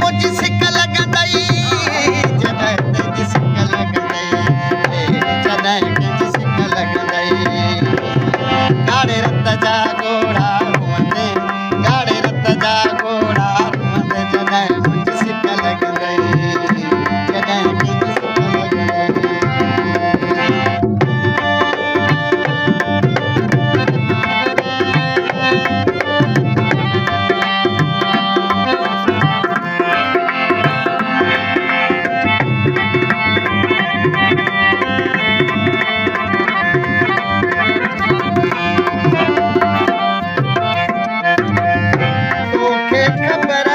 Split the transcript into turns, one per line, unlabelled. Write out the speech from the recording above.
मुंहिंजी सिक लॻंदई जॾहिं तुंहिंजी सिक लॻंदई जॾहिं तुंहिंजी सिक लॻंदई ॻाढ़े रत जा घोड़ा घुमंदे ॻाढ़े रत जा घोड़ा घुमंदे जॾहिं मुंहिंजी सिक लॻंदई जॾहिं तुंहिंजी सिक लॻंदई तोखे ख़बर